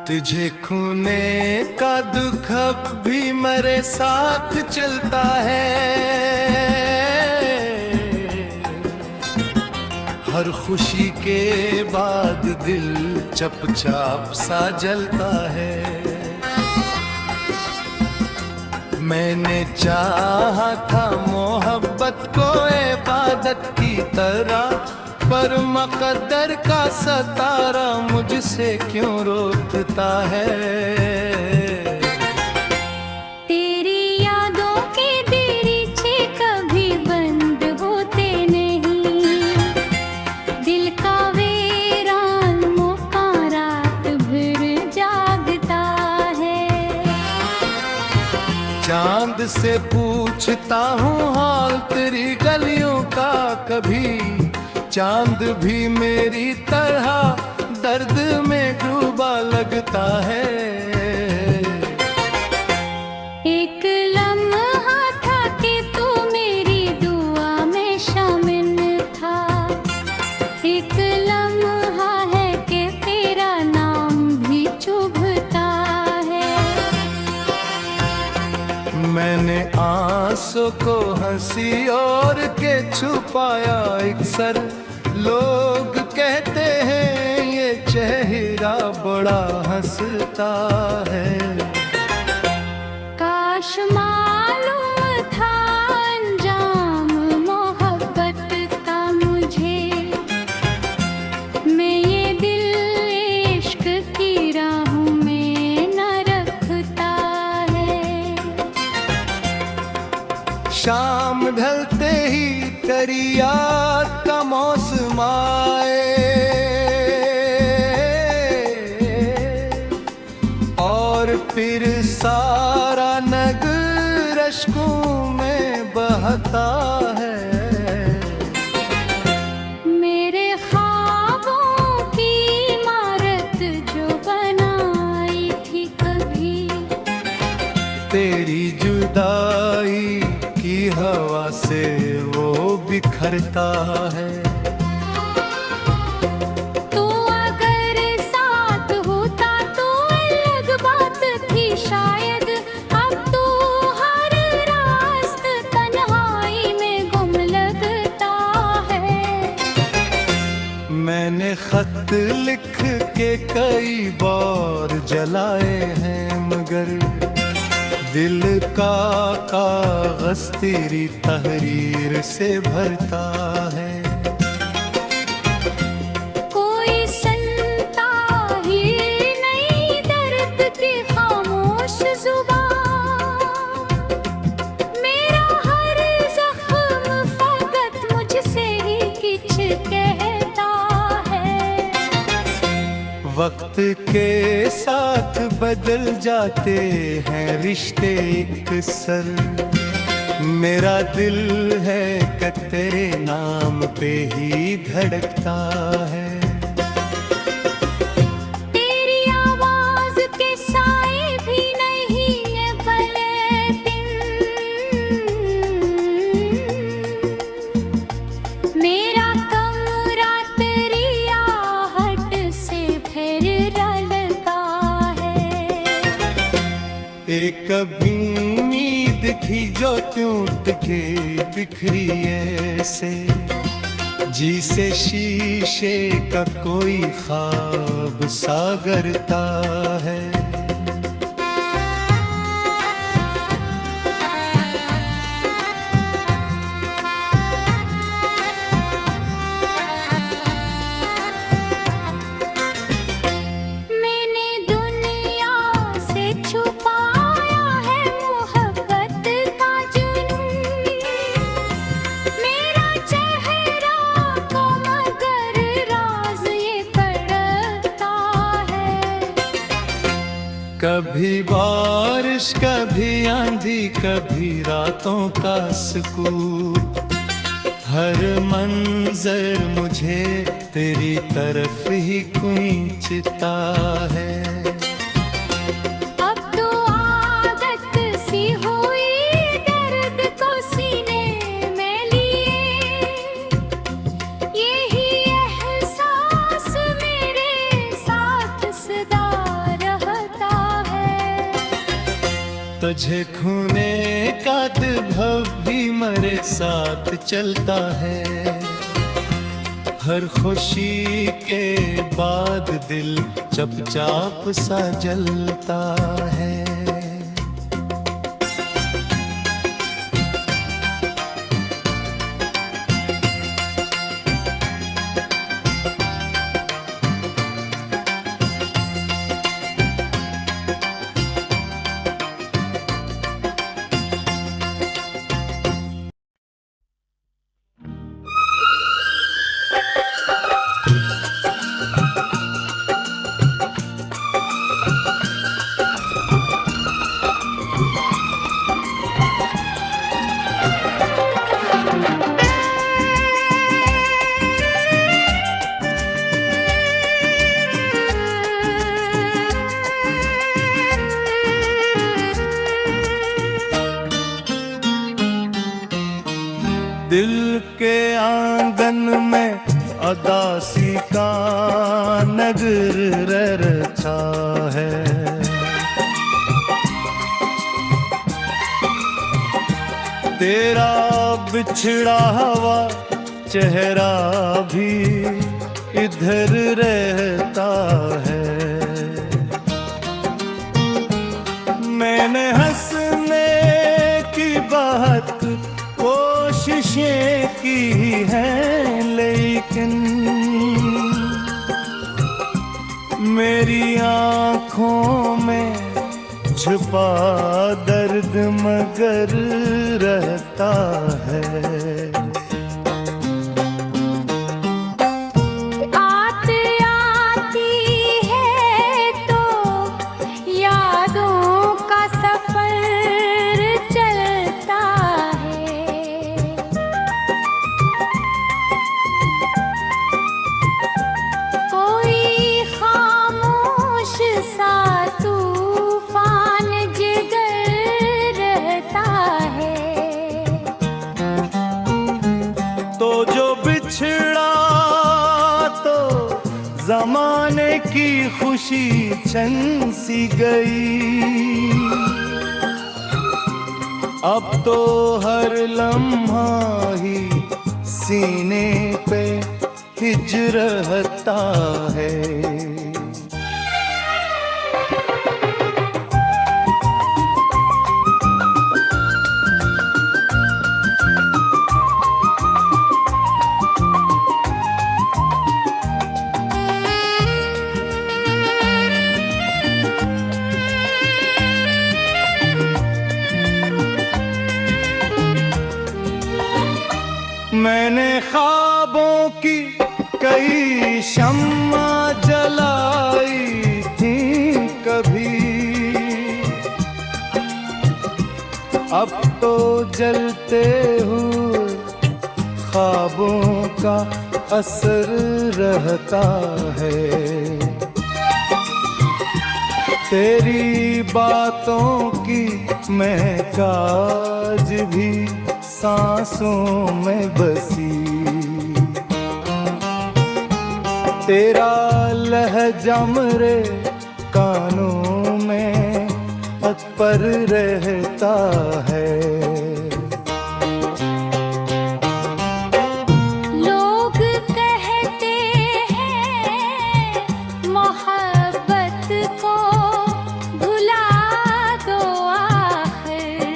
तुझे खोने का दुख अब भी मेरे साथ चलता है। हर खुशी के बाद दिल चुपचाप सा जलता है। मैंने चाहा था मोहब्बत को इबादत की तरह, पर मकद्दर का सतारा मुझसे क्यों रोकता है। तेरी यादों के दरीचे कभी बंद होते नहीं, दिल का वीरान मौका रात भर जागता है। चांद से पूछता हूँ हाल तेरी गलियों का, कभी चांद भी मेरी तरह दर्द में डूबा लगता है। एक लम्हा था कि तू मेरी दुआ में शामिल था, एक लम्हा है कि तेरा नाम भी चुभता है। मैंने आंसू को हंसी और के छुपाया अक्सर, लोग कहते हैं ये चेहरा बड़ा हंसता है। काश मालूम था अंजाम मोहब्बत का मुझे, मैं ये दिल इश्क की राहों में न रखता है। शाम ढलते ही तेरी याद का मौसम आए, और फिर सारा नगर अश्कों में बहता है। मेरे ख्वाबों की इमारत जो बनाई थी कभी, तेरी जुदाई की हवा से वो बिखरता है। तू अगर साथ होता तो अलग बात थी शायद, अब तू हर रास्त तन्हाई में गुम लगता है। मैंने खत लिख के कई बार जलाए हैं, मगर दिल का कागज तेरी तहरीर से भरता है। कोई सुनता ही नहीं दर्द की खामोश जुबान, मेरा हर जख्म फकत मुझसे ही कुछ कहता है। वक्त के साथ बदल जाते हैं रिश्ते एक सर, मेरा दिल है कि तेरे नाम पे ही धड़कता है। तेरी आवाज के साए भी नहीं है पलटिन, मेरा कमरा तेरी आहट से फिर रलता है। एक कभी उम्मीद थी जो टूट के बिखरी ऐसे, जिसे शीशे का कोई ख्वाब सागरता है। मैंने दुनिया से छुपाया है मोहब्बत का जुनून, मेरा चेहरा को मगर राज ये पड़ता है। कभी बारिश कभी आंधी कभी रातों का सुकून, हर मंजर मुझे तेरी तरफ ही खींचता है। अब तो आदत सी हुई दर्द को सीने में लिए, यही एहसास मेरे साथ सदा रह तुझे खूने का दिल भी मेरे साथ चलता है। हर खुशी के बाद दिल चुपचाप सा जलता है। दिल के आंगन में अदासी का नगर रचा है। तेरा बिछड़ा हुआ चेहरा भी इधर रहता है। मैंने हंसने की बात कोशिशें की हैं, लेकिन मेरी आँखों में छुपा दर्द मगर रहता है। ज़माने की खुशी छन सी गई, अब तो हर लम्हा ही सीने पे हिजरता है। मैंने ख्वाबों की कई शम्मा जलाई थी कभी, अब तो जलते हुए ख्वाबों का असर रहता है। तेरी बातों की महकाज भी सांसों में बसी, तेरा लहजा मेरे कानों में अकबर रहता है। लोग कहते हैं मोहब्बत को भुला दो आखिर,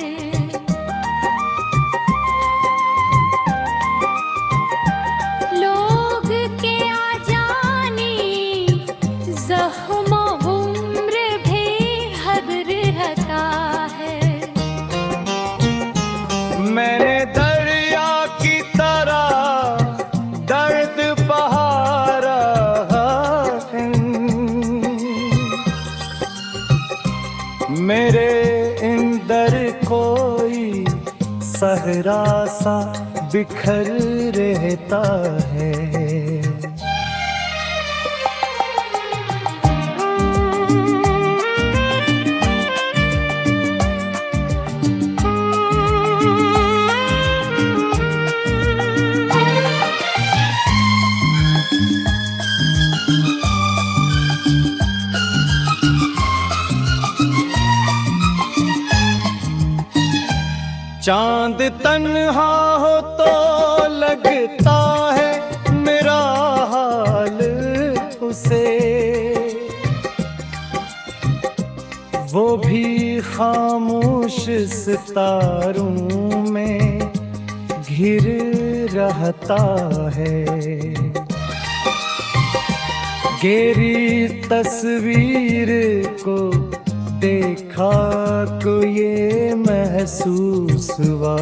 लोग के आ जानी ज़ख्मों उम्र भी हद रहता है। मैंने दरिया की तरह दर्द बहारा है, मेरे अंदर कोई सहरा सा बिखर रहता है। चांद तन्हा हो तो लगता है मेरा हाल उसे, वो भी खामोश सितारों में घिर रहता है। गेरी तस्वीर को देखा को ये महसूस हुआ,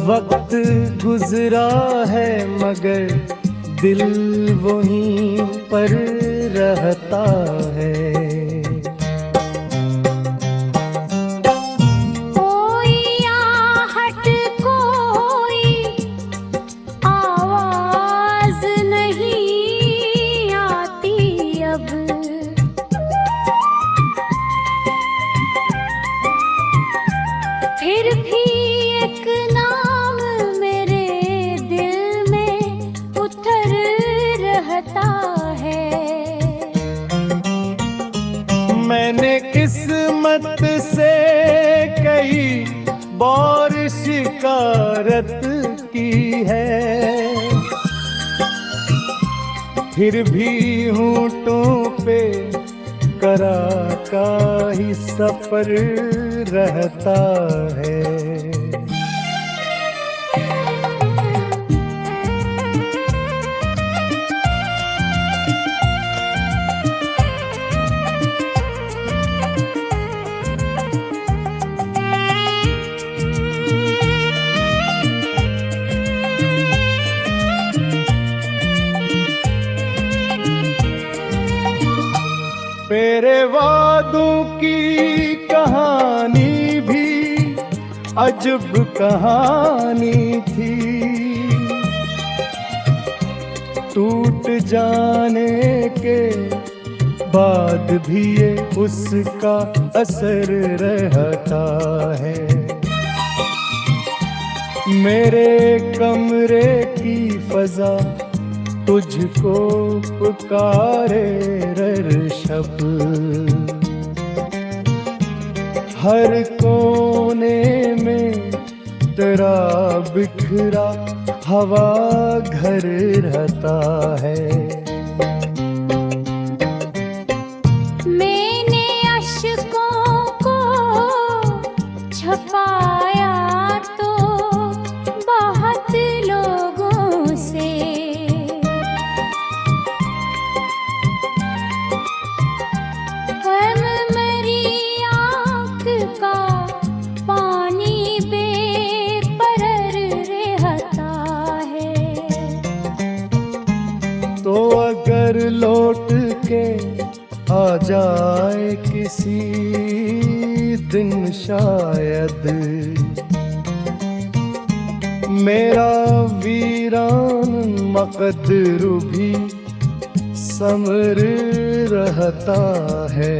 वक्त गुजरा है मगर दिल वहीं पर रहता है। कोई आहट कोई आवाज नहीं आती अब, फिर भी एक नाम मेरे दिल में उतर रहता है। मैंने किस्मत से कई बार शिकारत की है, फिर भी होंठों पे करा का ही सफर रहता है। तेरे वादों की कहानी भी अजब कहानी थी, टूट जाने के बाद भी ये उसका असर रहता है। मेरे कमरे की फजा तुझको पुकारे रर्शब, हर कोने में तेरा बिखरा हवा घर रहता है। मैंने अश्कों को छपाया तो बहुत लोगों से, मेरी आँख का पानी बेकरार रहता है। तो अगर लौट के आ जाए किसी दिन शायद, मेरा वीरान मकदर भी समर रहता है।